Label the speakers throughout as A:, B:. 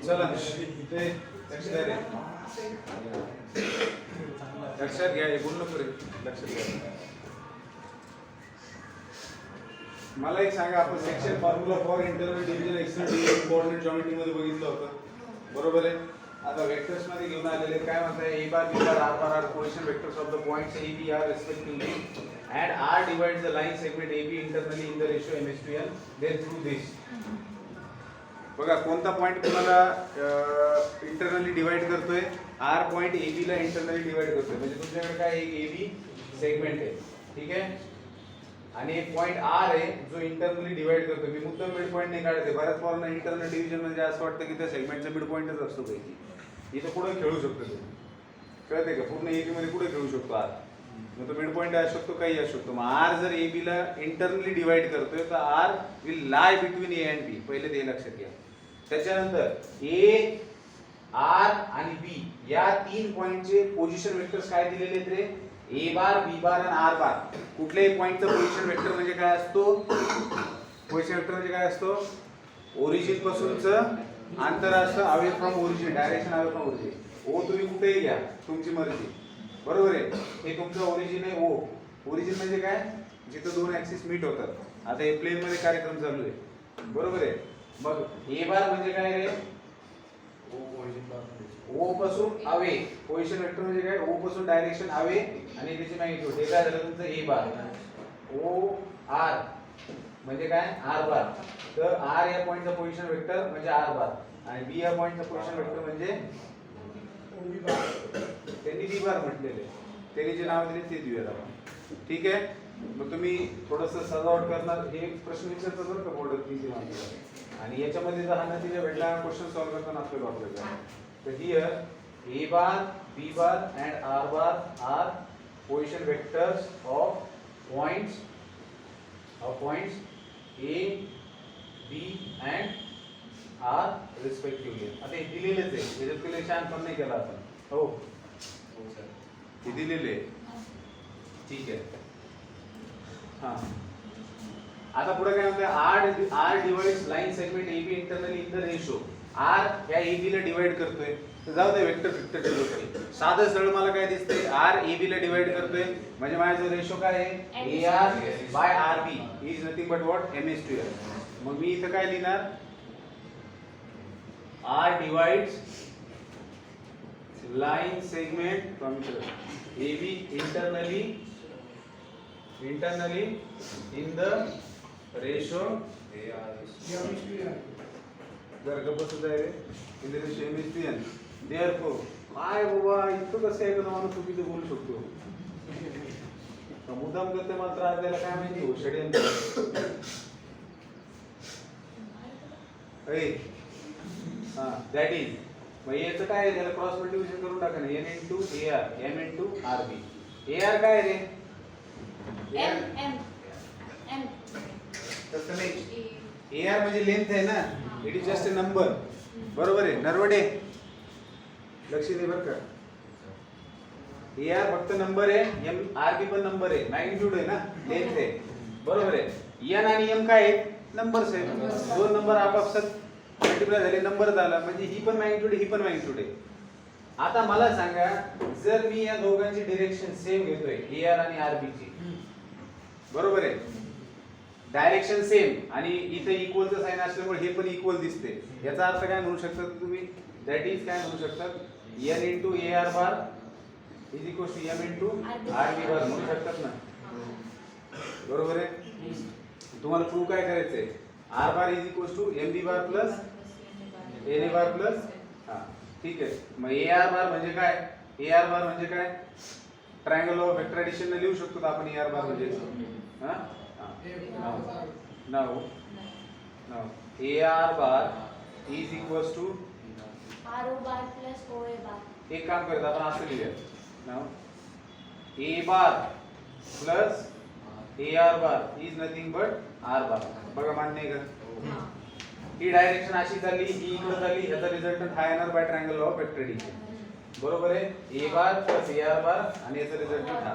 A: चला ते लक्षात घ्या, हे बोल नको रे, लक्षात घ्या. मला एक सांगा, आपण section formula for internal division external division coordinate geometry मध्ये बघितलं होतं, बरोबर आहे. आता वेक्टर्स मध्ये घेऊन आलेले काय म्हणताय, A bar B bar R bar are position vectors of the points A B R respectively and r divides the line segment AB internally in the ratio ms/n, then through this. बघा कोणता point तुम्हाला internally divide करतोय, r point AB ला internally divide करतोय. म्हणजे तुमच्याकडे काय एक AB segment आहे, ठीक आहे, आणि एक पॉइंट r आहे जो इंटरनली डिवाइड करतोय. मी मुद्दाम मिड पॉइंट नाही काढते, बऱ्याच पोरांना इंटरनल डिव्हिजन म्हणजे असं वाटतं की त्या सेगमेंटचा मिड पॉइंटच असतो पैकी. इथं पुढे खेळू शकतो तुम्ही, कळते का, पूर्ण AB मध्ये पुढे खेळू शकतो r. मग तो मिड पॉइंट असू शकतो, काही असू शकतो. मग r जर AB ला इंटरनली डिवाइड करतोय तर r विल लाय बिटवीन a and b, पहिले ते लक्षात घ्या. त्याच्यानंतर a r आणि b या तीन पॉइंटचे पोझिशन वेक्टर्स काय दिलेले आहेत रे, a बार b बार आणि r बार. कुठल्याही पॉइंटचा पोझिशन वेक्टर म्हणजे काय असतो, पोझिशन वेक्टर म्हणजे काय असतो, ओरिजिन पासूनचं अंतर असतं away from origin, direction away from origin. O तुम्ही कुठेही घ्या, तुमची मर्जी, बरोबर आहे. हे तुमचं ओरिजिन आहे ओ. ओरिजिन म्हणजे काय, जिथं दोन ऍक्सिस मीट होतात. आता हे प्लेन मध्ये कार्यक्रम चालू आहे, बरोबर आहे. मग ए बार म्हणजे काय रे, ओ पासून अवे, पोझिशन वेक्टर म्हणजे काय, ओ पासून डायरेक्शन अवे आणि त्याची मॅग्निट्यूड. हे काय झालं तुमचं ए बार. ओ आर म्हणजे काय, आर बार. तर आर या पॉइंटचा पोझिशन वेक्टर म्हणजे आर बार आणि बी या पॉइंटचा पोझिशन वेक्टर म्हणजे त्यांनी बी बार म्हटलेले, त्यांनी जे नाव दिले ते देऊया आपण, ठीक आहे. मग तुम्ही थोडंसं सजावट करणार, हे प्रश्न विचारतात बरं का बोर्डात इझी मार्क्स, आणि याच्यामध्ये जर हा नतीजा भेटला क्वेश्चन सॉल्व करताना आपल्याला वापरायचा. तर here A bar B bar and R bar are position vectors of points A B and R respectively. आता हे दिलेलेच आहे, याच्यात केले छान पण नाही केला आपण, हो हे दिलेले, ठीक आहे. हा आता पुढे काय म्हणतोय, r divides line segment AB internally in the ratio. r या AB ला डिवाइड करतोय, तर जाऊ दे वेक्टर डेव्हलप. साधं सरळ मला काय दिसतंय, r AB ला डिवाइड करतोय म्हणजे माझा जो रेशो काय आहे, AR by RB is nothing but what, ms/n. मग मी इथं काय लिहिणार, r divides line segment from AB internally in the ratio जर गप्प आहे in the ratio ms/n. therefore काय बाबा इतकं कसं आहे का माणूस चुकीचं बोलू शकतो, मुद्दाम करते मात्र आपल्याला काय माहिती हो षडयंत्र. दॅट इज मग याचं काय आहे, त्याला क्रॉस मल्टिप्लिकेशन करून टाका ना, n into AR m into RB. AR काय रे,
B: m
A: तसं नाही, AR म्हणजे लेंथ आहे ना, it is just a number, बरोबर आहे. नरवडे लक्ष दे बरं का, AR फक्त नंबर आहे, RB पण नंबर आहे, मॅग्निट्यूड आहे ना, लेंथ आहे, बरोबर आहे. n आणि m काय आहे, नंबर्स आहेत. दोन नंबर आपापसात मल्टिप्लाय झाले, नंबर झाला, म्हणजे ही पण मॅग्निट्यूड ही पण मॅग्निट्यूड आहे. आता मला सांगा, जर मी या दोघांची डायरेक्शन सेम घेतोय, AR आणि RB ची, बरोबर आहे, डायरेक्शन सेम आणि इथे इक्वलचं साइन असल्यामुळे हे पण इक्वल दिसते, याचा अर्थ काय म्हणू शकतात तुम्ही, दॅट इज काय म्हणू शकतात, n into AR bar is equal to m into RB bar म्हणू शकतात ना, बरोबर आहे. तुम्हाला प्रूव्ह काय करायचंय, R bar is equal to MB bar plus NA bar plus, हा ठीक आहे. मग AR बार म्हणजे काय, AR बार म्हणजे काय, ट्रायंगल ऑफ वेक्टर एडिशन ने लिहू शकतो आपण AR बार म्हणजे, हा now AR bar is equal to
B: RO bar plus OA bar.
A: एक काम करत आपण असं लिहूया, now A bar plus AR bar is nothing but R bar. बघा मान्य आहे का, ही डायरेक्शन अशी झाली, ही इकडे झाली, याचा रिझल्टंट हा येणार by triangle of vector addition, बरोबर आहे. A bar plus AR bar आणि याचा रिझल्टंट हा,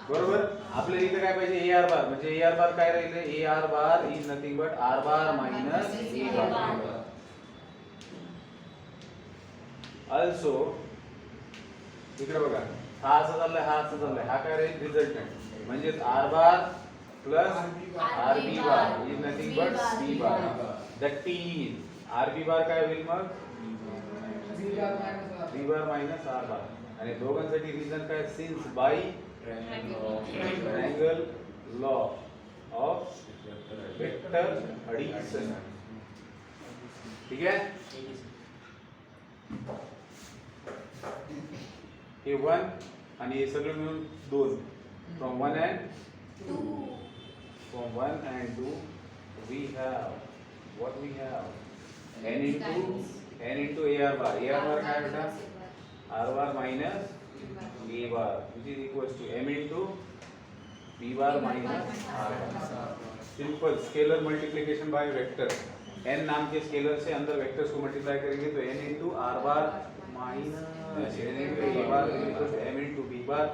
A: बरोबर. आपल्याला इथे काय पाहिजे, AR बार म्हणजे AR बार काय राहिले, AR bar is nothing but R bar minus A bar. also इकडे बघा हा असा चाललाय हा असा चाललाय हा काय राहील रिझल्टंट म्हणजे r bar plus rb bar is nothing but c bar that means rb bar काय होईल मग b bar minus r bar आणि दोघांसाठी रिझन काय since by triangle law of vector addition ठीक है हे 1 आणि हे सगळं मिळून 2 from 1 and
B: 2
A: from 1 and 2 we have what we have n into ar bar काय बेटा r bar minus a bar which is equals to m into b bar minus r bar simple scalar multiplication by vector n नाम के scalar से अंदर vectors को multiply करेंगे तो n into r bar minus n into a bar equals to m into b bar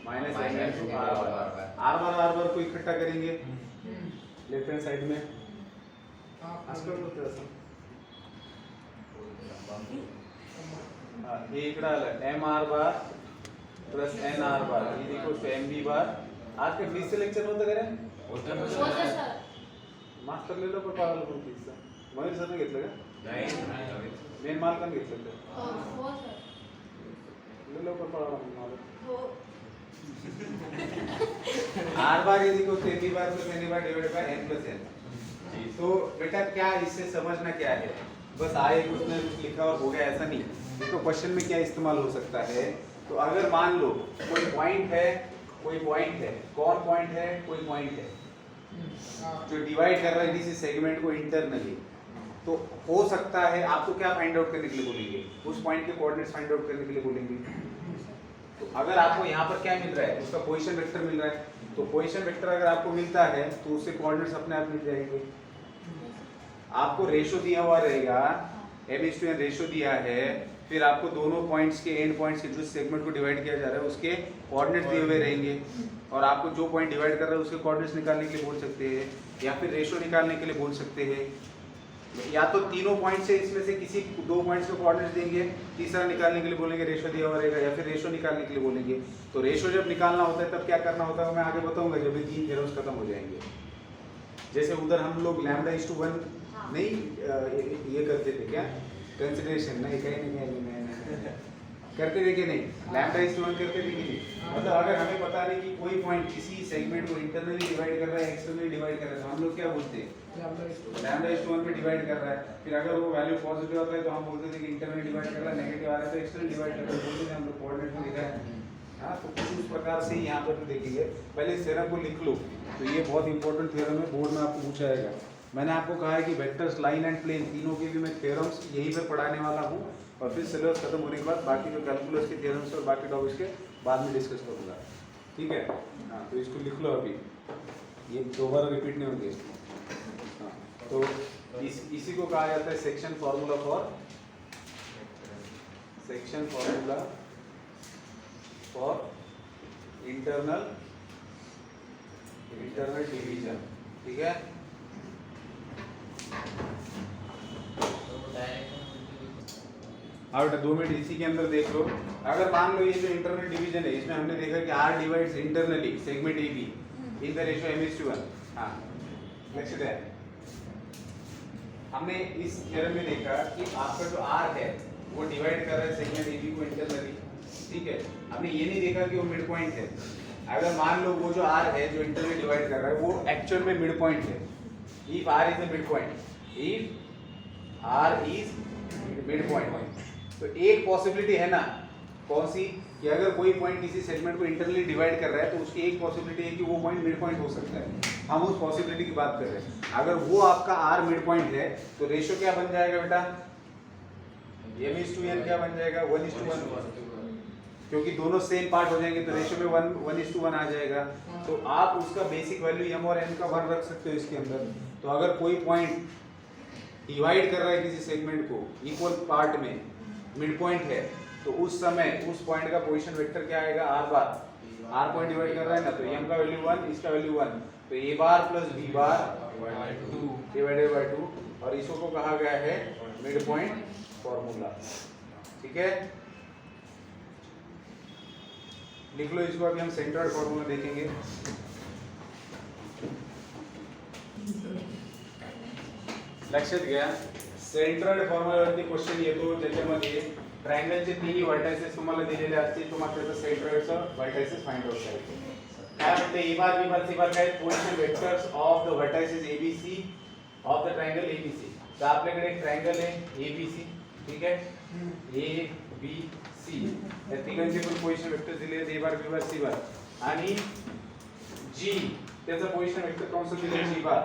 A: minus n into r bar को इकट्ठा करेंगे लेफ्ट हैंड साइड में असं होतं असं हे इकडे आलं mr bar plus nr bar is equals to mb bar आज के 20 लेक्चर होतं का रे
B: होतं सर
A: मास्टर लेलो पण पाहिलं पण फिक्स मयूर सरने घेतलं का
C: नाही
A: मेन मालकाने घेतलं का
B: हो सर
A: लेलो पण पाहिलं मला
B: हो
A: r bar is equal to mb bar plus n bar divided by n plus n तो बेटा क्या इससे समझना क्या है बस आए कुछ ना कुछ लिखा और हो गया ऐसा नहीं देखो क्वेश्चन में क्या इस्तेमाल हो सकता है तो अगर मान लो कोई पॉइंट है कौन पॉइंट है कोई पॉइंट है जो डिवाइड कर रहा है किसी सेगमेंट को इंटरनली तो हो सकता है आपको क्या फाइंड आउट करने के लिए बोलेंगे उस पॉइंट के कोऑर्डिनेट्स फाइंड आउट करने के लिए बोलेंगे तो अगर आपको यहाँ पर क्या मिल रहा है उसका पोजीशन वेक्टर मिल रहा है तो पोजीशन वेक्टर अगर आपको मिलता है तो उससे कोऑर्डिनेट्स अपने आप मिल जाएंगे आपको रेशो दिया हुआ रहेगा m/n रेशो दिया है फिर आपको दोनों पॉइंट्स के एंड पॉइंट्स के जो सेगमेंट को डिवाइड किया जा रहा है उसके कोऑर्डिनेट्स दिए हुए रहेंगे और आपको जो पॉइंट डिवाइड कर रहा है उसके कोऑर्डिनेट्स निकालने के लिए बोल सकते हैं या फिर रेशो निकालने के लिए बोल सकते हैं या तो तीनों पॉइंट से इसमें से किसी दो पॉइंट्स को कोऑर्डिनेट्स देंगे तीसरा निकालने के लिए बोलेंगे रेशो दिया हुआ रहेगा या फिर रेशो निकालने के लिए बोलेंगे तो रेशो जब निकालना होता है तब क्या करना होता है मैं आगे बताऊंगा जब ये तीन थ्योरम्स खत्म हो जाएंगे जैसे उधर हम लोग λ/1 नहीं ये करते थे क्या कंसिडरेशन नहीं कहीं नहीं करते थे कि नहीं λ/1 करते थे कि नहीं मतलब अगर हमें पता नहीं कि कोई पॉइंट किसी सेगमेंट को इंटरनली डिवाइड कर रहा है एक्सटर्नली डिवाइड कर रहा है तो हम लोग क्या बोलते हैं λ/1 पे डिवाइड कर रहा है फिर अगर वो वैल्यू पॉजिटिव आता है तो हम बोलते थे कि इंटरनली डिवाइड कर रहा है नेगेटिव आ रहा है तो एक्सटर्नली डिवाइड कर रहा है बोलते थे हम लोग कोऑर्डिनेट में लिखा है हाँ तो कुछ उस प्रकार से यहाँ पर देखेंगे पहले इस थ्योरम को लिख लो तो ये बहुत इंपॉर्टेंट थ्योरम है बोर्ड में आपको पूछा जाएगा मैंने आपको कहा है कि वेक्टर्स लाइन एंड प्लेन तीनों के भी मैं थ्योरम्स यहीं पर पढ़ाने वाला हूँ और फिर सिलेबस खत्म होने के बाद बाकी जो कैलकुलस के थ्योरम्स और बाकी टॉपिक्स के बाद में डिस्कस करूँगा ठीक है हाँ तो इसको लिख लो अभी ये दोबारा रिपीट नहीं होंगे हाँ तो इसी को कहा जाता है section formula for internal division ठीक है हाँ बेटा 2 मिनट इसी के अंदर देख लो अगर मान लो ये जो इंटरनल डिवीजन है इसमें हमने देखा कि r divides internally segment AB in the ratio m/1 हाँ लक्ष्य है हमने इस थ्योरम में देखा कि आपका जो r है वो डिवाइड कर रहा है सेगमेंट AB को इंटरनली ठीक है हमने ये नहीं देखा कि वो मिड पॉइंट है अगर मान लो वो जो r है जो इंटरनली डिवाइड कर रहा है वो एक्चुअल में मिड पॉइंट है if r is the midpoint if r is midpoint तो एक पॉसिबिलिटी है ना कौन सी कि अगर कोई पॉइंट किसी सेगमेंट को इंटरनली डिवाइड कर रहा है तो उसकी एक पॉसिबिलिटी है कि वो पॉइंट मिड पॉइंट हो सकता है हम उस पॉसिबिलिटी की बात कर रहे हैं अगर वो आपका r मिड पॉइंट है तो रेशियो क्या बन जाएगा बेटा m/n क्या बन जाएगा 1:1 क्योंकि दोनों सेम पार्ट हो जाएंगे तो रेशियो में 1:1 आ जाएगा तो आप उसका बेसिक वैल्यू m और n का 1 रख सकते हो इसके अंदर तो अगर कोई पॉइंट डिवाइड कर रहा है किसी सेगमेंट को इक्वल पार्ट में मिड पॉइंट है तो उस समय उस पॉइंट का पोजीशन वेक्टर क्या आएगा r बार r पॉइंट डिवाइड कर रहा है ना तो m का वैल्यू 1 इसका वैल्यू 1 तो a bar plus b bar 2 divided by 2 और इसको कहा गया है मिड पॉइंट फार्मूला ठीक है, लिख लो इसको। अभी हम सेंट्रोइड फॉर्मूला देखेंगे। लक्षात घ्या, सेंट्रोइड फॉर्म्युलावरती क्वेश्चन येतो ज्याच्यामध्ये ट्रायंगलचे तिन्ही व्हर्टायसेस तुम्हाला दिलेले असतील, तुम्हाला त्याचं सेंट्रोइडचं व्हर्टायसेस फाइंड आउट करायचं। काय म्हणते, ए बार बी बार सी बार काय position vectors of the vertices ABC of the triangle ABC. तर आपल्याकडे एक ट्रायंगल आहे एबीसी, ठीक आहे, ए बी सी, या तिघांचे पण पोझिशन वेक्टर दिले आहेत, ए बार बी बार सी बार, आणि जी त्याचा पोझिशन वेक्टर कॉन्स्ट दिले G bar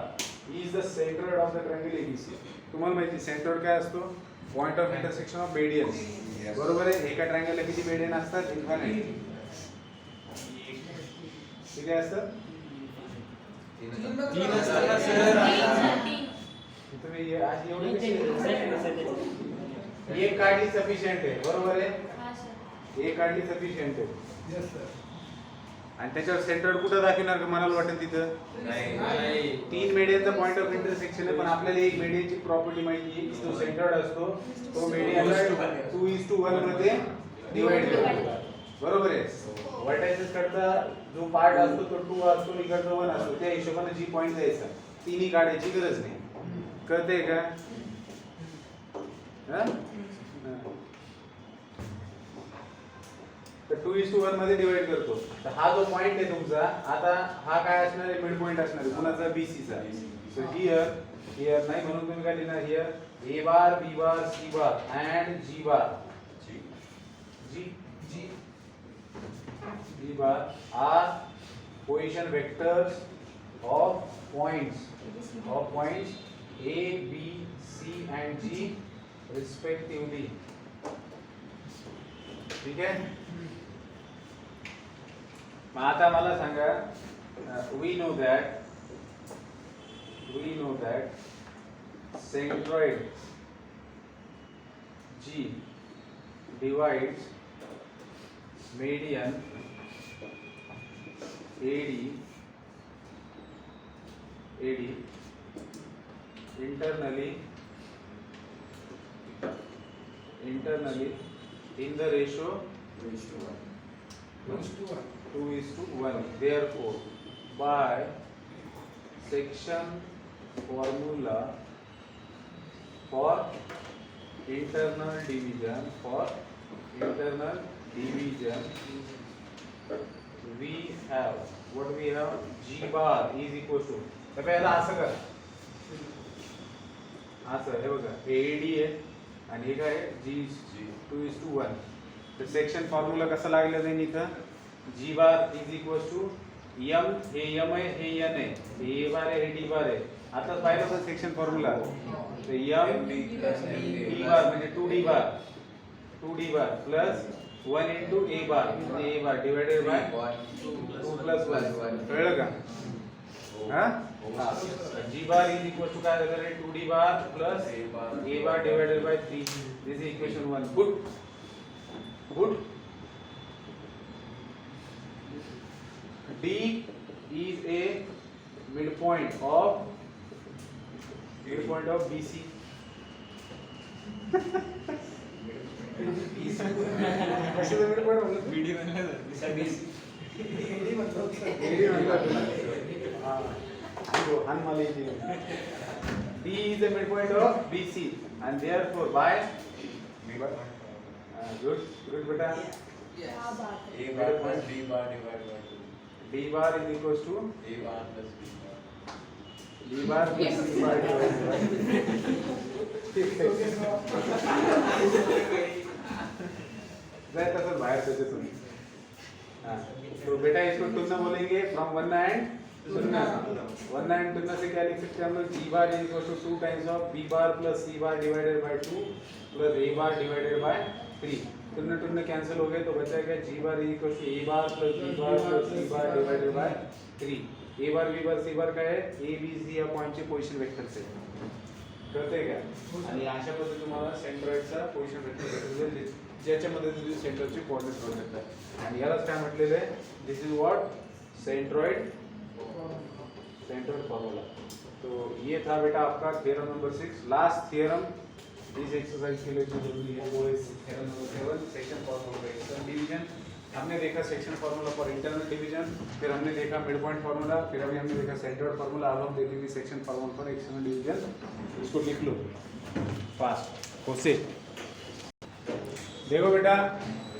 A: is the centroid of the triangle ABC. तुम्हाला माहिती सेंट्रोइड काय असतो, point of intersection of medians, बरोबर आहे। एका ट्रायंगलला किती मेडियन असतात, इन्फायनाइट, किती असतात,
C: तीन असतात सर।
A: तुम्ही आज एवढे एक काढली सफिशियंट आहे, बरोबर आहे,
B: हा सर
A: एक काढली सफिशियंट आहे, आणि त्याच्यावर सेंट्रोइड कुठं दाखवणार का, मला वाटेल तिथं
C: नाही,
A: तीन मेडियनचा पॉइंट ऑफ इंटरसेक्शन आहे, पण आपल्याला एक मेडियनची प्रॉपर्टी माहिती आहे की तो सेंट्रोइड असतो, तो मेडियनला 2:1 मध्ये डिवाइड करतो, बरोबर आहे। व्हर्टायसेस कडचा जो पार्ट असतो तो 2 असतो, इकडचा 1 असतो, त्या हिशोबाने जी पॉइंट द्यायचा, तिन्ही काढायची गरज नाही, कळतंय का? तर 2:1 मध्ये डिवाइड करतो, तर हा जो पॉइंट आहे तुमचा, आता हा काय असणार आहे, मिड पॉइंट असणार आहे कुणाचा, BC चा। सो हियर नाही, म्हणून तुम्ही काय लिहिणार, here A bar B bar C bar and G bar, G bar are position vectors of points A, B, C and G respectively, ठीक आहे। मग आता मला सांगा, we know that centroid G divides median AD internally in the ratio 2:1. Therefore, by section formula for internal division, we have what we have, G bar is equal to, पहिला असं कर, असं हे बघा, AD आहे आणि हे काय G 2:1, तर section formula कसा लागला जाईल इथं, G bar is equal to M, हे M आहे, हे N आहे, हे A बार आहे, हे D बार आहे। आता पाहिलं होतं सेक्शन फॉर्म्युला, तर M D बार म्हणजे 2D bar plus 1 into A bar, म्हणजे A bar divided by 2 plus 1, कळलं का? हाँ, G bar is equal to काय झालं रे, 2D bar plus A bar divided by 3, this is equation 1। Good. D is a midpoint of BC। कशाचं midpoint म्हणलं?
C: BD म्हणलं सर, BC
A: AD म्हणलं। हां, आणि मला इथे D is the midpoint of BC and therefore by good beta,
B: हा बात है।
C: A bar plus B bar divided by 2,
A: D bar is equals to
C: A bar plus B bar,
A: D bar plus C bar divided by जाए तसं बाहेर त्याच्यातून। हाँ, तो बेटा इसको तुलना बोलेंगे फ्रॉम 1 and तुलना 1 and तुलना से क्या लिख सकते हैं हम लोग, G bar is equal to 2 times of B bar plus C bar divided by 2 plus A bar divided by 3। तुलना कैंसिल हो गए तो बचा क्या, G bar is equal to A bar plus B bar plus C bar divided by 3। A bar B bar C bar काय आहे, A B C या पॉइंटचे position vectors आहेत, कळतंय का? आणि अशा पद्धतीने तुम्हाला सेंट्रॉइडचा पोझिशन वेक्टर भेटेल, ज्याच्यामध्ये तुम्ही सेंटरचे कोऑर्डिनेट्स काढू शकता। आणि यालाच काय म्हटलेलं आहे, this is what centroid formula. तो ये था बेटा आपका थ्योरम नंबर 6। लास्ट थ्योरम इस एक्सरसाइज के लिए जो जरूरी है वो है थ्योरम नंबर 7 सेक्शन फार्मूला का एक्सटर्नल डिवीजन। हमने देखा section formula for internal division, फिर हमने देखा मिड पॉइंट फार्मूला, फिर अभी हमने देखा सेंटर्ड फार्मूला। अब हम देखेंगे section formula for external division. इसको लिख लो फास्ट खुद। देखो बेटा,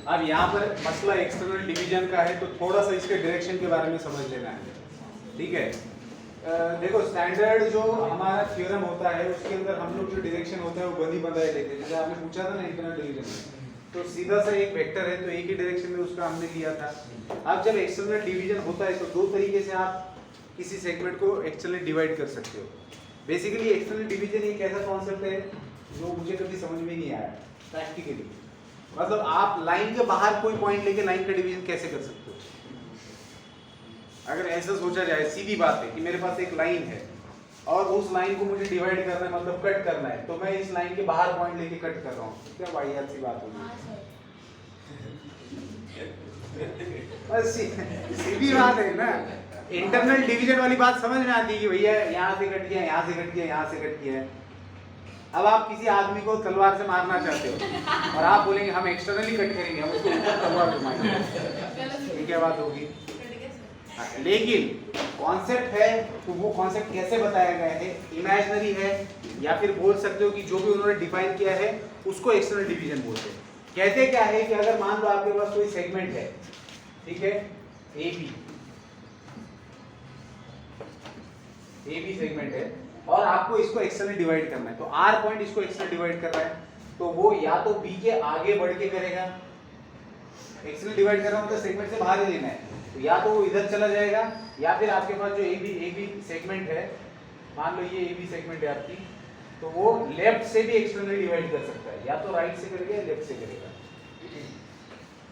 A: अब यहाँ पर मसला एक्सटर्नल डिवीजन का है तो थोड़ा सा इसके डायरेक्शन के बारे में समझ लेना है, ठीक है। देखो स्टैंडर्ड जो हमारा थ्योरम होता है उसके अंदर हम लोग जो डायरेक्शन होता है वो बंदी बंदाए लेते हैं। जैसे आपने पूछा था ना इंटरनल डिवीजन में, तो सीधा सा एक वेक्टर है तो एक ही डायरेक्शन में उसका हमने लिया था। अब जब एक्सटर्नल डिवीजन होता है तो दो तरीके से आप किसी सेगमेंट को एक्सटर्नली डिवाइड कर सकते हो। बेसिकली एक्सटर्नल डिवीजन एक ऐसा कॉन्सेप्ट है जो मुझे कभी समझ में नहीं आया प्रैक्टिकली। मतलब आप लाइन के बाहर कोई पॉइंट लेके लाइन का डिवीजन कैसे कर सकते हो? अगर ऐसा सोचा जाए, सीधी बात है कि मेरे पास एक लाइन है और उस लाइन को मुझे डिवाइड करना है, मतलब कट करना है, तो मैं इस लाइन के बाहर पॉइंट लेके कट कर रहा हूँ, क्या वाहियात सी बात होगी? बस सीधी बात है ना। इंटरनल डिवीजन वाली बात समझ में आती है कि भैया यहाँ से कट गया, यहाँ से कट गया, यहाँ से कट गया। अब आप किसी आदमी को तलवार से मारना चाहते हो और आप बोलेंगे हम एक्सटर्नली कट करेंगे, हम उसको ऊपर तलवार घुमाएंगे, ये क्या बात होगी? लेकिन कॉन्सेप्ट है तो वो कॉन्सेप्ट कैसे बताया गया है, इमेजिनरी है, या फिर बोल सकते हो कि जो भी उन्होंने डिफाइन किया है उसको एक्सटर्नल डिवीजन बोलते हैं। कहते क्या है कि अगर मान लो आपके पास कोई सेगमेंट है, ठीक है, ए बी सेगमेंट है और आपको इसको एक्सटर्नली डिवाइड करना है, तो आर पॉइंट इसको एक्सटर्नली डिवाइड कर रहा है, तो वो या तो बी के आगे बढ़ के करेगा, एक्सटर्नली डिवाइड कर रहा हूं तो सेगमेंट से बाहर ही लेना है, तो या तो वो इधर चला जाएगा या फिर आपके पास जो ए बी सेगमेंट है, मान लो ये ए बी सेगमेंट है आपकी, तो वो लेफ्ट से भी एक्सटर्नली डिवाइड कर सकता है, या तो राइट से करेगा या लेफ्ट से करेगा।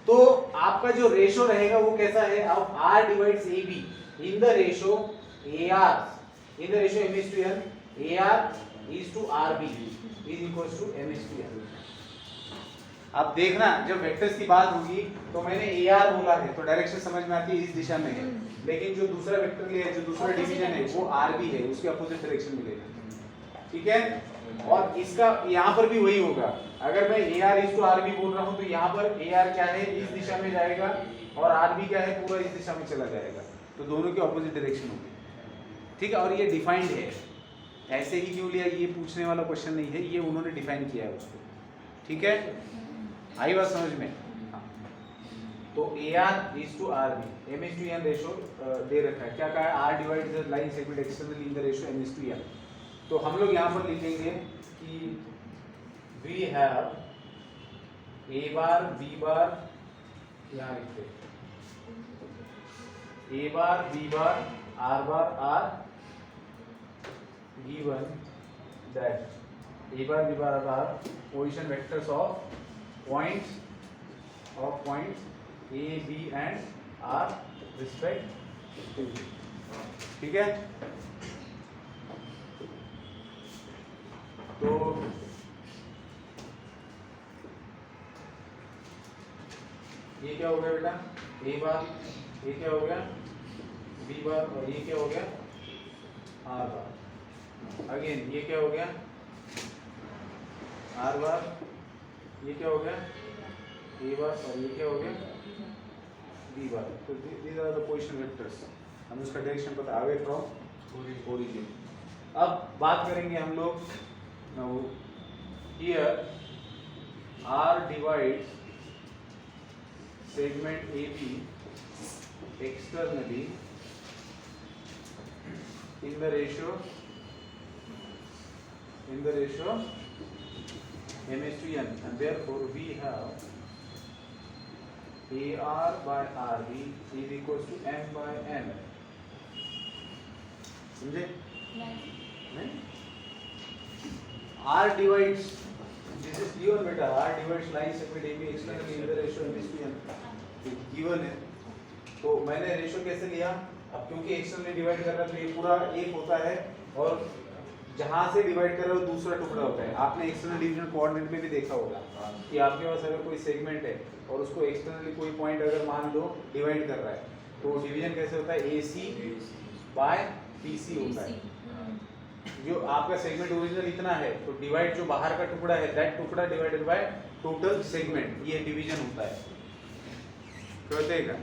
A: तो आपका जो रेशो रहेगा वो कैसा है? अब R divides AB in the ratio AR, in the ratio m:n, AR is to RB is equals to m:n। अब देखना जब वेक्टर्स की बात होगी तो मैंने AR बोला है तो डायरेक्शन समझ में आती है इस दिशा में है, लेकिन जो दूसरा वेक्टर लिया है, जो दूसरा डिवीजन है वो RB है, उसके अपोजिट डायरेक्शन मिलेगा, ठीक है। और इसका यहाँ पर भी वही होगा, अगर मैं AR is to RB बोल रहा हूँ तो यहाँ पर AR क्या है, इस दिशा में जाएगा और RB क्या है, पूरा इस दिशा में चला जाएगा, तो दोनों की अपोजिट डायरेक्शन होगी, ठीक है। और ये डिफाइंड है, ऐसे ही क्यों लिया ये पूछने वाला क्वेश्चन नहीं है, ये उन्होंने डिफाइन किया है उसको, ठीक है। आई बात समझ में? हाँ। तो AR is to RB, m:n ratio दे रखा है, क्या कहा है? R divides the line segment externally in the ratio m:n। तो हम लोग यहाँ पर लिखेंगे कि we have A bar B बार, यहाँ लिखते A bar B bar R bar R given that A bar B bar are position vectors of points A, B and R respectively, ठीक है। तो ये क्या हो गया बेटा? A बार, ये क्या हो गया? B बार, और ये क्या हो गया? R बार। अगेन ये क्या हो गया? R बार, ये क्या हो गया? A बार, और ये क्या हो गया? B बार। तो these are the position vectors। हम उसका डायरेक्शन पता away from origin। अब बात करेंगे हम लोग, now here R divides segment AB externally in the ratio m:n, and therefore we have AR by RB is equals to m by n। समझे? नहीं? R divides, this is given बेटा, R divides line segment AB externally in the ratio m:n, given है। तो मैंने ratio कैसे लिया? अब क्योंकि एक्सटर्नली डिवाइड कर रहा है तो ये पूरा एक होता है और जहां से डिवाइड कर रहे हो दूसरा टुकड़ा होता है। आपने एक्सटर्नल डिवीजन कोऑर्डिनेट में भी देखा होगा कि आपके पास अगर कोई सेगमेंट है और उसको एक्सटर्नली कोई पॉइंट अगर मान लो डिवाइड कर रहा है तो डिवीजन कैसे होता है? AC बाय BC होता है, जो आपका सेगमेंट ओरिजिनल इतना है तो डिवाइड जो बाहर का टुकड़ा है दैट टुकड़ा डिवाइडेड बाय टोटल सेगमेंट, ये डिवीजन होता है। कळतंय का?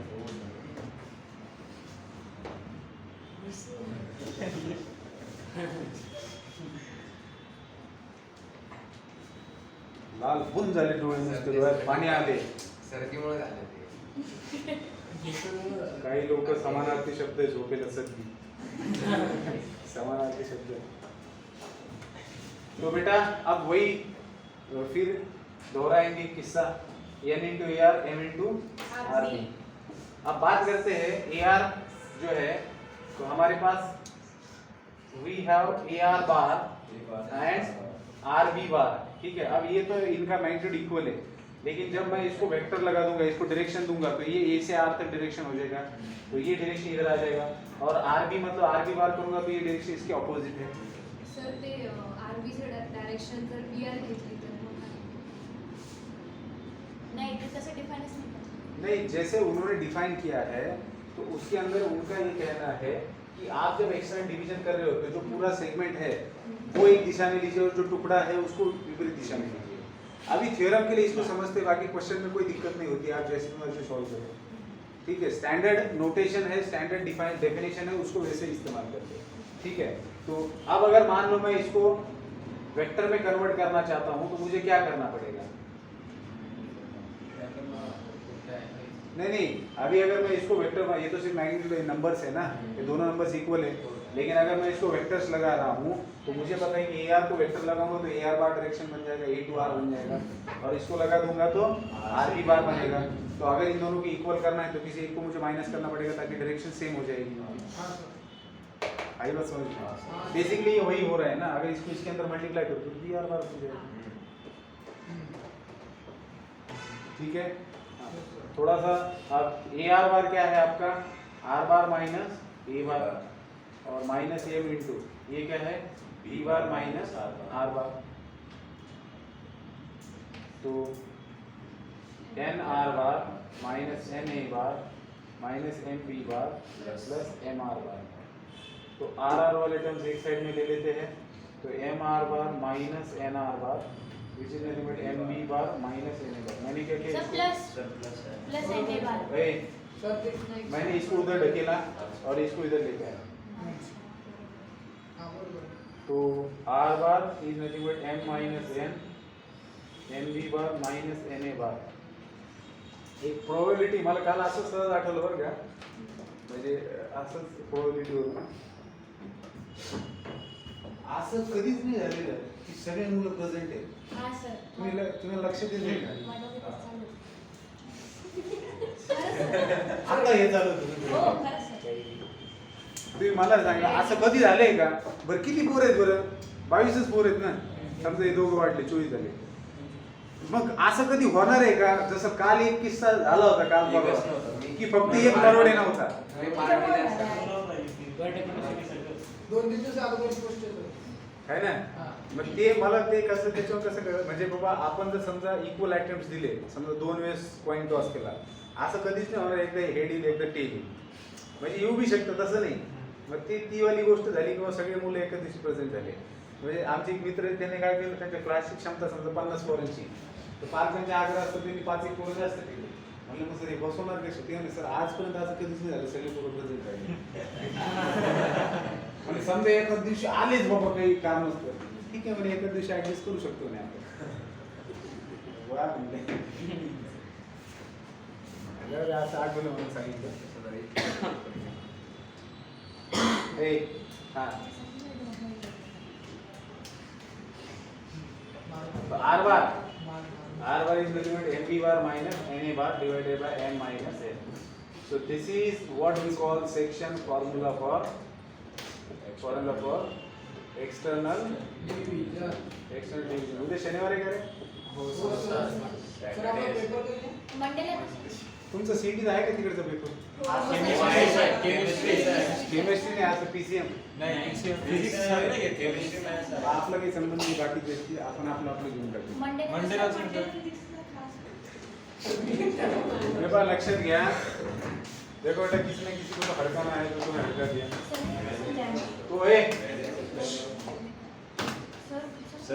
A: लाल बुन झाले डोळे, नुसते डोळ्यात पाणी आले।
B: सर्दीमुळे झालं ते.
A: काही लोक समानार्थी शब्द झोपेल असत की समानार्थी शब्द। तो बेटा अब वही फिर दोहराएंगे किस्सा n into A R M into R B. अब बात करते हैं ए आर जो है तो हमारे पास we have A R bar and R B bar, ठीक है। अब ये तो इनका मैग्नीट्यूड इक्वल है, लेकिन जब मैं इसको वेक्टर लगा दूंगा, इसको डायरेक्शन दूंगा तो ये ए से आर तक डायरेक्शन हो जाएगा, तो ये डायरेक्शन इधर आ जाएगा। और आर बी मतलब आर बी बार करूंगा तो ये डायरेक्शन इसके ऑपोजिट है।
D: सर ते आरबी से डायरेक्शन जर बीआर घेतली तर मग काय? नाही ते तसं डिफाईनच नाही करत.
A: नहीं, जैसे उन्होंने डिफाइन किया है तो उसके अंदर उनका ये कहना है कि आप जब एक्सटर्नल डिवीजन कर रहे होते हो जो पूरा सेगमेंट है वो एक दिशा में लीजिए और जो टुकड़ा है उसको विपरीत दिशा में लीजिए। अभी थ्योरम के लिए इसको समझते, बाकी क्वेश्चन में कोई दिक्कत नहीं होती, आप जैसे मर्जी सॉल्व करो, ठीक है। स्टैंडर्ड नोटेशन है, स्टैंडर्ड डिफाइन डेफिनेशन है, उसको वैसे इस्तेमाल करते हैं, ठीक है। तो अब अगर मान लो मैं इसको वेक्टर में कन्वर्ट करना चाहता हूँ तो मुझे क्या करना पड़ेगा? नहीं, अभी अगर मैं इसको वेक्टर में, ये तो सिर्फ मैग्नीट्यूड नंबर्स है ना, ये दोनों नंबर्स इक्वल है, लेकिन अगर मैं इसको वेक्टर्स लगा रहा हूँ तो मुझे पता है कि ए आर को वेक्टर लगाऊंगा तो ए आर बार डायरेक्शन बन जाएगा, ए टू आर बन जाएगा, और इसको लगा दूंगा तो आर बी बार बनेगा। तो अगर इन दोनों को इक्वल करना है तो किसी एक को मुझे माइनस करना पड़ेगा ताकि डायरेक्शन सेम हो जाएगी। आई बात समझ में? बेसिकली वही हो रहा है ना, अगर इसको इसके अंदर मल्टीप्लाई करो तो बी आर बार बन जाएगा, ठीक है। थोड़ा सा अब ए आर बार क्या है आपका? आर बार माइनस ए बार और माइनस एम इंटू ये क्या है? B bar minus R bar. तो N R bar minus N A bar minus M B bar plus M R bar. तो आर आर वाले टर्म्स एक साइड में ले लेते हैं, तो M R bar minus N R bar which is nothing but M B bar minus N A bar. मैंने क्या किया?
D: प्लस एन ए बार।
A: ए, मैंने इसको उधर ढकेला और इसको इधर लेके आया, तो R bar is nothing but M minus N M B bar minus N A bar. एक प्रोबॅबिलिटी मला काल असं सहज आठवलं बरं का, म्हणजे असंच प्रोबॅबिलिटीवरून असं कधीच नाही झालेलं की सगळे मुलं प्रेझेंट आहेत।
D: हां सर.
A: तुम्ही लक्ष दिले का?
D: माझं ते चालू.
A: आता हे चालू
D: हो
A: होतं।
D: खरंच सर.
A: तुम्ही मला सांगा असं कधी झालंय का? बरं किती पोर आहेत बरं? 22च पोर आहेत ना, समजा हे दोघं वाढले 24 झाले, मग असं कधी होणार आहे का? जसं काल एक किस्सा झाला होता काल परवा की फक्त एक दरोडे नव्हता, है ना? मग ते मला ते कसं त्याच्यावर कसं कळलं, म्हणजे बाबा आपण जर समजा इक्वल अटेम्प्ट्स दिले, समजा 2 वेळेस कॉइन टॉस केला, असं कधीच नाही होणार एकदा हेड येईल एकदा टेल येईल, म्हणजे येऊ बी शकतं तसं नाही। मग ती वाली गोष्ट झाली किंवा सगळे मुलं एका दिवशी प्रेझेंट झाले। म्हणजे आमचे एक मित्र आहेत, त्यांनी काय केलं, त्यांच्या क्लासची क्षमता समजा 50 पोरांची, तर पालकांच्या आग्रह असतो त्यांनी 5 एक पोरं जास्त केली। म्हणलं मग सर हे बसवणार कसे? ते म्हणले सर आजपर्यंत असं कधीच नाही झालं, सगळे पोरं प्रेझेंट झाले। म्हणजे समजा एका दिवशी आलेच बाबा काही काम नसतं, ठीक आहे म्हणजे एका दिवशी ऍडजस्ट करू शकतो नाही आपण, वा म्हणले असं आठवलं म्हणून सांगितलं। Are bar is nothing but mb bar minus na bar divided by m minus n. So this is what we call section formula for external division. उद्या शनिवार आहे का रे?
D: मंडेला
A: तुमचं सीटी आहे का तिकडचं पेपर? केमिस्ट्री नाही, असं पीसीएम आपलं काही संबंध नाही, बाकी गोष्टी आपण आपलं घेऊन टाकू।
D: मंडेला
A: लक्षात घ्या, देखो बेटा किसी ना किसी को तो हड़काना है, तो तुम्हें हड़का दिया तो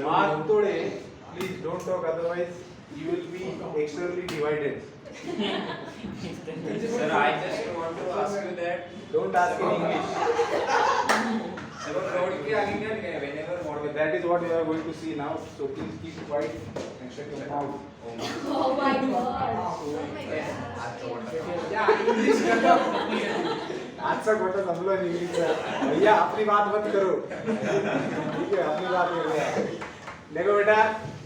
A: हाथ तोड़े, please don't talk, otherwise you will be externally divided.
C: Sir, I just want to ask you that.
A: Don't ask in English.
C: Sir, road के आगे क्या लिखा है? Whenever
A: Okay,
C: model.
A: that is what we are going to see now. So please keep quiet and shut your mouth.
D: Oh my god.
A: Yeah, English का तो आज का घोटा संभलो इंग्लिश का भैया अपनी बात मत करो ठीक है अपनी बात कर रहे हैं देखो बेटा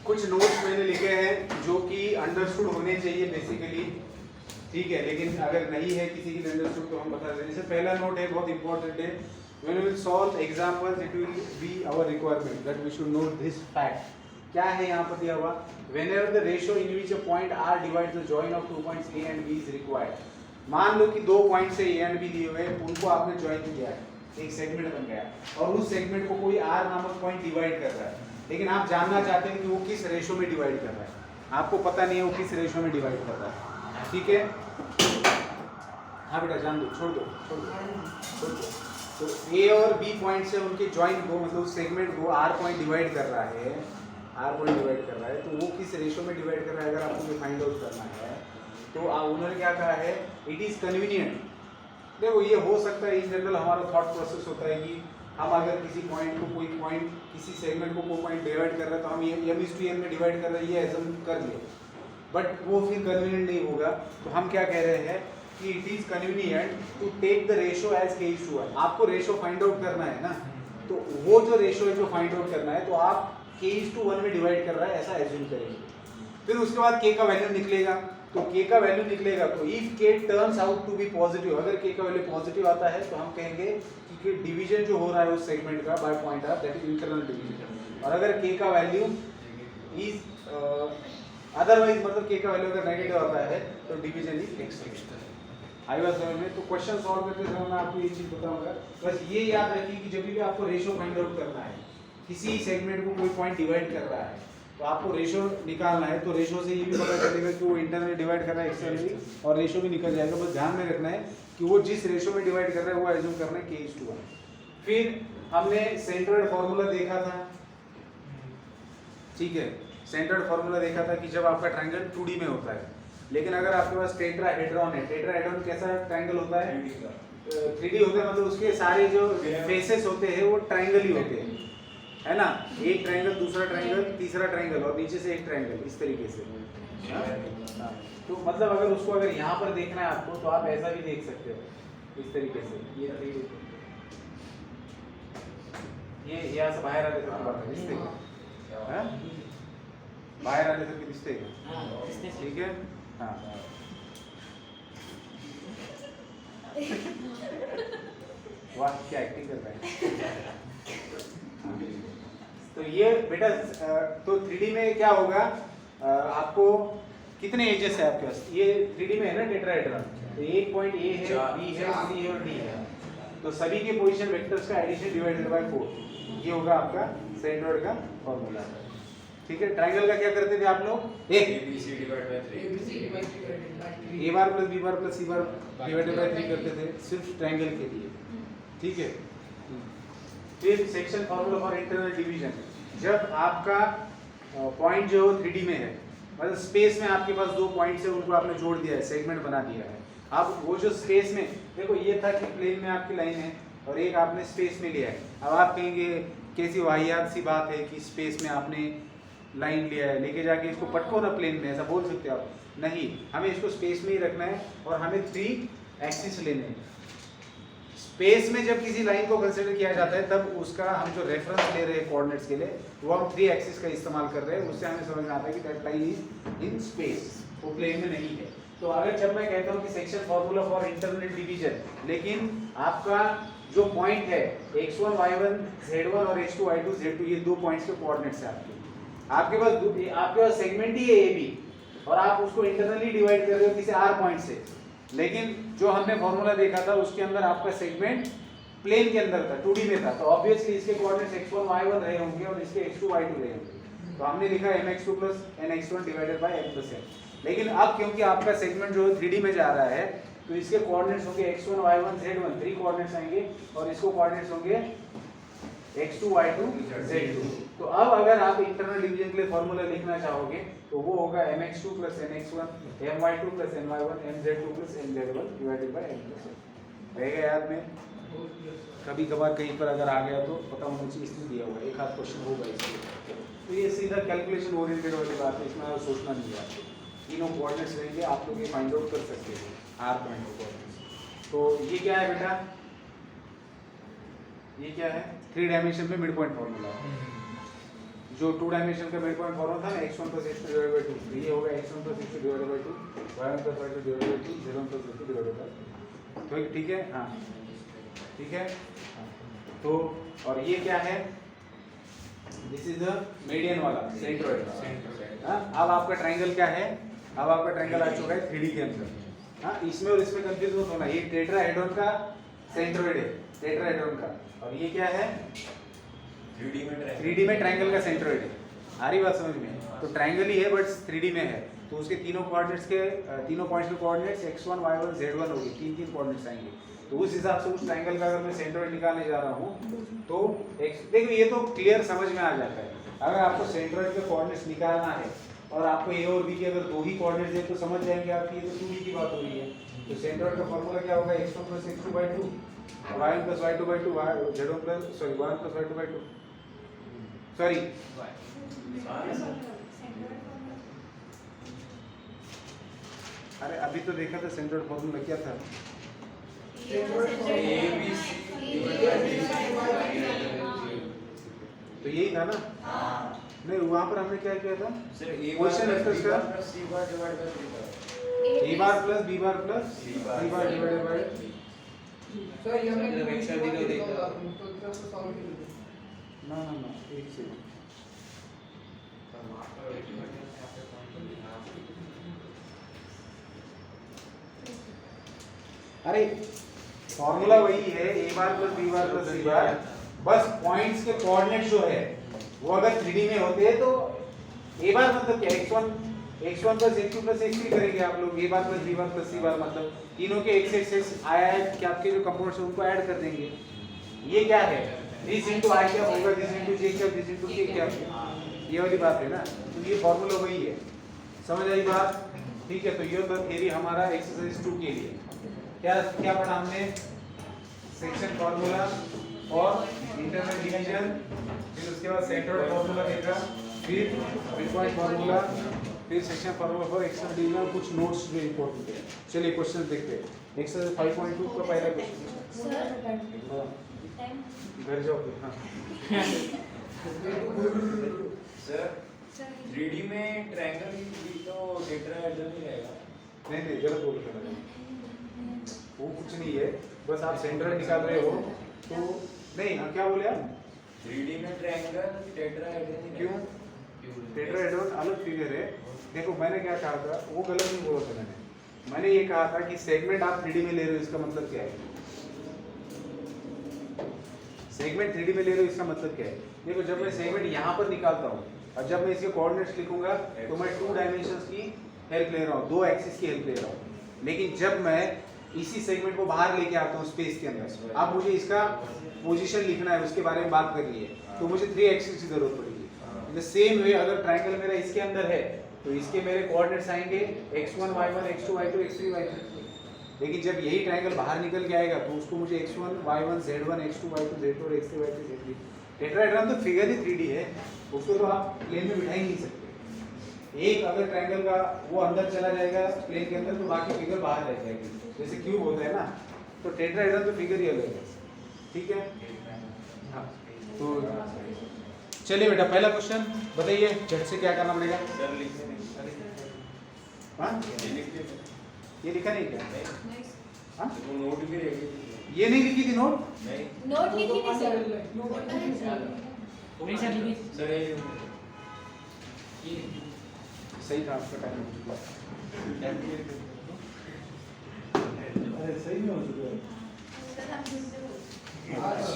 A: कुछ नोट्स मैंने लिखे हैं जो कि अंडरस्टूड होने चाहिए बेसिकली ठीक है लेकिन अगर नहीं है किसी के अंडरस्टूड तो हम बता दें जैसे पहला नोट है बहुत इंपॉर्टेंट है when we will solve examples it will be our requirement that we should know this fact क्या है यहाँ पर दिया हुआ whenever the ratio in which a point R divides the join of 2 points A and B is required मान लो कि 2 point से A and B दिए हुए हैं उनको आपने ज्वाइन किया है एक सेगमेंट बन गया और उस सेगमेंट को कोई R नामक पॉइंट डिवाइड कर रहा है लेकिन आप जानना चाहते हैं कि वो किस रेशो में डिवाइड कर रहा है आपको पता नहीं है वो किस रेशो में डिवाइड कर रहा है ठीक है हाँ बेटा जान दो छोड़ दो तो A और B पॉइंट से उनके ज्वाइन को मतलब उस सेगमेंट को R पॉइंट डिवाइड कर रहा है तो वो किस रेशो में डिवाइड कर रहा है अगर आपको ये फाइंड आउट करना है तो उन्होंने क्या कहा है इट इज कन्वीनियंट देखो ये हो सकता है इन जनरल हमारा थॉट प्रोसेस होता है कि हम अगर किसी पॉइंट को कोई पॉइंट किसी सेगमेंट को कोई पॉइंट डिवाइड कर रहे हैं तो हम ये m/n में डिवाइड कर रहे हैं ये एज्यूम कर ले बट वो फिर कन्वीनियंट नहीं होगा तो हम क्या कह रहे हैं कि it is convenient to take the ratio as k/1 आपको रेशो फाइंड आउट करना है ना तो वो जो रेशो है जो फाइंड आउट करना है तो आप k/1 में डिवाइड कर रहा है ऐसा एज्यूम करेंगे फिर उसके बाद k का वैल्यू निकलेगा तो k का वैल्यू निकलेगा तो if k turns out to be positive अगर k का वैल्यू पॉजिटिव आता है तो हम कहेंगे कि डिवीजन जो हो रहा है उस सेगमेंट का by point R that is internal division और अगर k का वैल्यू इज अदरवाइज मतलब k का वैल्यू अगर नेगेटिव आता है तो division is extension I was समझ में तो क्वेश्चन सॉल्व करते समय मैं आपको ये चीज बताऊंगा बस ये याद रखिए कि जब भी आपको रेशो फाइंड आउट करना है किसी सेगमेंट को कोई पॉइंट डिवाइड कर रहा है तो आपको रेशो निकालना है तो रेशो से ये भी पता चलेगा कि वो इंटरनली डिवाइड कर रहा है एक्सटर्नली और रेशो भी निकल जाएगा बस ध्यान में रखना है कि वो जिस रेशो में डिवाइड कर रहा है वो एज्यूम करना है k/1 फिर हमने सेंट्रोइड फार्मूला देखा था ठीक है सेंट्रोइड फार्मूला देखा था कि जब आपका ट्रायंगल 2D में होता है लेकिन अगर आपके पास टेट्राहेड्रॉन है टेट्राहेड्रॉन कैसा ट्रायंगल होता है 3D होता है मतलब उसके सारे जो फेसेस होते हैं वो ट्रायंगल ही होते हैं है ना एक ट्रायंगल दूसरा ट्रायंगल तीसरा ट्रायंगल और नीचे से एक ट्रायंगल इस तरीके से हाँ? तो मतलब अगर उसको अगर यहाँ पर देखना है आपको तो आप ऐसा भी देख सकते हो इस तरीके से ये यहाँ से बाहर आने तक दिखते हैं बाहर आने तक दिखते हैं ठीक है हाँ वाह क्या एक्टिंग कर रहा है तो ये बेटा तो 3D में क्या होगा आपको कितने एजेस है आपके पास ये 3D में है ना टेट्राहेड्रॉन तो एक पॉइंट A है B है C है और D है तो सभी के पोजीशन वेक्टर्स का एडिशन डिवाइडेड बाय 4 ये होगा आपका सेंट्रोइड का फार्मूला ठीक है ट्रायंगल का क्या करते थे आप लोग
C: ABC divided by 3.
A: a bar plus b bar plus c bar divided by 3 करते थे सिर्फ ट्रायंगल के लिए ठीक है फिर section formula for internal division जब आपका पॉइंट जो 3D में है मतलब स्पेस में आपके पास दो पॉइंट्स है उनको आपने जोड़ दिया है सेगमेंट बना दिया है अब वो जो स्पेस में देखो ये था कि प्लेन में आपकी लाइन है और एक आपने स्पेस में लिया है अब आप कहेंगे कैसी वाहियात सी बात है कि स्पेस में आपने लाइन लिया है लेके जाके इसको पटको ना प्लेन में ऐसा बोल सकते हो आप नहीं हमें इसको स्पेस में ही रखना है और हमें 3 एक्सिस लेने हैं स्पेस में जब किसी लाइन को कंसीडर किया जाता है तब उसका हम जो रेफरेंस ले रहे हैं कोऑर्डिनेट्स के लिए वो हम 3 एक्सिस का इस्तेमाल कर रहे हैं उससे हमें समझ में आता है कि that line is in space वो प्लेन में नहीं है तो अगर जब मैं कहता हूँ कि section formula for internal division लेकिन आपका जो पॉइंट है x1 y1 z1 और h2 y2 z2 ये दो पॉइंट्स के कोऑर्डिनेट्स है आपके पास सेगमेंट ही है AB और आप उसको इंटरनली डिवाइड कर रहे हो किसी r पॉइंट से लेकिन जो हमने फॉर्मूला देखा था उसके अंदर आपका सेगमेंट प्लेन के अंदर था 2D में था तो ऑब्वियसली इसके कोऑर्डिनेट्स x1 y1 रहे होंगे और इसके x2 y2 रहे होंगे तो हमने लिखा mx2 nx1 divided by m + n लेकिन अब क्योंकि आपका सेगमेंट जो 3D में जा रहा है तो इसके कोऑर्डिनेट्स होंगे x1 y1 z1 3 कोऑर्डिनेट्स आएंगे और इसको कोऑर्डिनेट्स होंगे x2 y2 z2 तो अब अगर आप इंटरनल डिवीजन के लिए फॉर्मूला लिखना चाहोगे तो वो होगा mx2 + nx1 my2 + ny1 mz2 + mz1 divided by m + n। रहेगा याद में? कभी कभार कहीं पर अगर आ गया तो पता होना चाहिए, इसलिए दिया हुआ है, एक आध क्वेश्चन होगा इसलिए। तो ये सीधा कैलकुलेशन ओरिएंटेड वाली बात है, इसमें आप सोचना नहीं है आपको। तीनों कोऑर्डिनेट्स रहेंगे, आप लोग ये फाइंड आउट कर सकते हैं r पॉइंट ऑफ कोऑर्डिनेट्स। तो ये क्या है बेटा? ये क्या है? 3 डायमेंशन में मिड पॉइंट फार्मूला। जो 2 डायमेंशन का मिड पॉइंट फार्मूला था ना, x1 + x2 / 2, ये होगा x1 + x2 / 2, y1 + y2 / 2, z1 + z2 / 2। तो ठीक है, हाँ ठीक है। तो और ये क्या है? दिस इज द मीडियन वाला सेंट्रोइड। हाँ, अब आपका ट्रायंगल क्या है? अब आपका ट्रायंगल आ चुका है 3D के अंदर। हाँ, इसमें और इसमें कंफ्यूज मत होना, ये टेट्राहेड्रॉन का सेंट्रोइड है, टेट्राहेड्रॉन का। और ये क्या है? 3D में ट्रायंगल का सेंट्रोइड है। आ रही बात समझ में? तो ट्रायंगल ही है बट 3D में है, तो उसके तीनों कोऑर्डिनेट्स के तीनों पॉइंट्स के कोऑर्डिनेट्स x1 y1 z1 होगी, तीन कोऑर्डिनेट्स आएंगे। तो उस हिसाब से उस ट्रायंगल का अगर मैं सेंट्रोइड निकालने जा रहा हूँ तो देखो ये तो क्लियर समझ में आ जाता है। अगर आपको सेंट्रोइड के कोऑर्डिनेट्स निकालना है और आपको ए और बी के अगर 2 ही कोऑर्डिनेट्स है तो समझ जाएंगे आप कि ये तो 2D की बात हो रही है। तो सेंट्रोइड का फार्मूला क्या होगा? x1 + x2 / 2, y1 + y2 / 2, z1 + y1 + y2 / 2, sorry अरे अभी तो देखा था सेंट्रोइड फार्मूला क्या था? तो यही था ना? नहीं, वहाँ पर हमने क्या किया था? क्वेश्चन वेक्टर्स का a bar + b bar + c bar divided bye.
C: Sir ये हमने
B: वेक्टर भी तो देखा।
A: ना एक सेकंड। अरे फॉर्मूला वही है, a bar + b bar + c बार, बस पॉइंट्स के कोऑर्डिनेट जो है वो अगर 3D में होते हैं तो a बार मतलब क्या? x1 + x2 + x3 करेंगे आप लोग, a bar + b bar + c बार मतलब तीनों के x आया है कि आपके जो कंपोनेंट्स हैं उनको ऐड कर देंगे। ये क्या है? दिस * i क्या होगा? दिस * j क्या? दिस * k क्या? ये वाली बात है ना। तो ये फॉर्मूला वही है, समझ आई बात? ठीक है। तो ये तो थ्योरी हमारा एक्सरसाइज 2 के लिए क्या क्या पढ़ा हमने? सेक्शन फार्मूला और इंटरनल डिवीजन, फिर उसके बाद सेंट्रोइड फार्मूला देखा, फिर मिड पॉइंट फार्मूला, फिर section formula for external division, कुछ नोट्स जो इंपॉर्टेंट है। चलिए क्वेश्चन देखते हैं। एक्सरसाइज 5.2 का पहला क्वेश्चन। घर जाओ फिर। हाँ
C: सर 3D में ट्रायंगल भी तो टेट्राहेड्रल ही रहेगा।
A: नहीं गलत बोल रहे हैं, वो कुछ नहीं है, बस आप सेंट्रोइड निकाल रहे हो तो नहीं। हाँ क्या बोले आप?
C: 3D में ट्रायंगल टेट्राहेड्रल ही
A: क्यों? टेट्राहेड्रॉन अलग फिगर है। देखो मैंने क्या कहा था, वो गलत नहीं बोला था मैंने ये कहा था कि सेगमेंट आप 3D में ले रहे हो, इसका मतलब क्या है? सेगमेंट 3D में ले रहे हो इसका मतलब क्या है? देखो जब मैं सेगमेंट यहाँ पर निकालता हूँ और जब मैं इसके कोऑर्डिनेट्स लिखूंगा तो मैं 2 डायमेंशंस की हेल्प ले रहा हूँ, 2 एक्सिस की हेल्प ले रहा हूँ। लेकिन जब मैं इसी सेगमेंट को बाहर लेके आता हूँ स्पेस के अंदर, अब मुझे इसका पोजीशन लिखना है, उसके बारे में बात करनी है, तो मुझे 3 एक्सिस की जरूरत पड़ेगी। द सेम वे अगर ट्रायंगल मेरा इसके अंदर है तो इसके मेरे कोऑर्डिनेट्स आएंगे x1 y1 x2 y2 x3 y3। लेकिन जब यही ट्रायंगल बाहर निकल के आएगा तो उसको मुझे x1 y1 z1 x2 y2 z2 और x3 y3 z3। टेट्राहेड्रॉन तो फिगर ही 3D है, उसको तो आप प्लेन में बिठा ही नहीं सकते। एक अगर ट्रायंगल का वो अंदर चला जाएगा प्लेन के अंदर तो बाकी फिगर बाहर रह जाएगी, जैसे क्यूब होता है ना। तो टेट्राहेड्रॉन तो फिगर ही अलग है, ठीक है। हाँ तो चलिए बेटा पहला क्वेश्चन बताइए, झट से क्या करना पड़ेगा?
C: सर लिखने नहीं।
A: हाँ ये लिखा नहीं क्या? हाँ
C: वो नोट भी रहेगी।
A: ये नहीं लिखी थी नोट?
C: नहीं
D: नोट लिखी थी सर।
C: सर ये
A: सही था आपका टाइम हो चुका। अरे सही में हो चुका है।
D: सर आप झूठ बोल रहे हो।
A: अच्छा।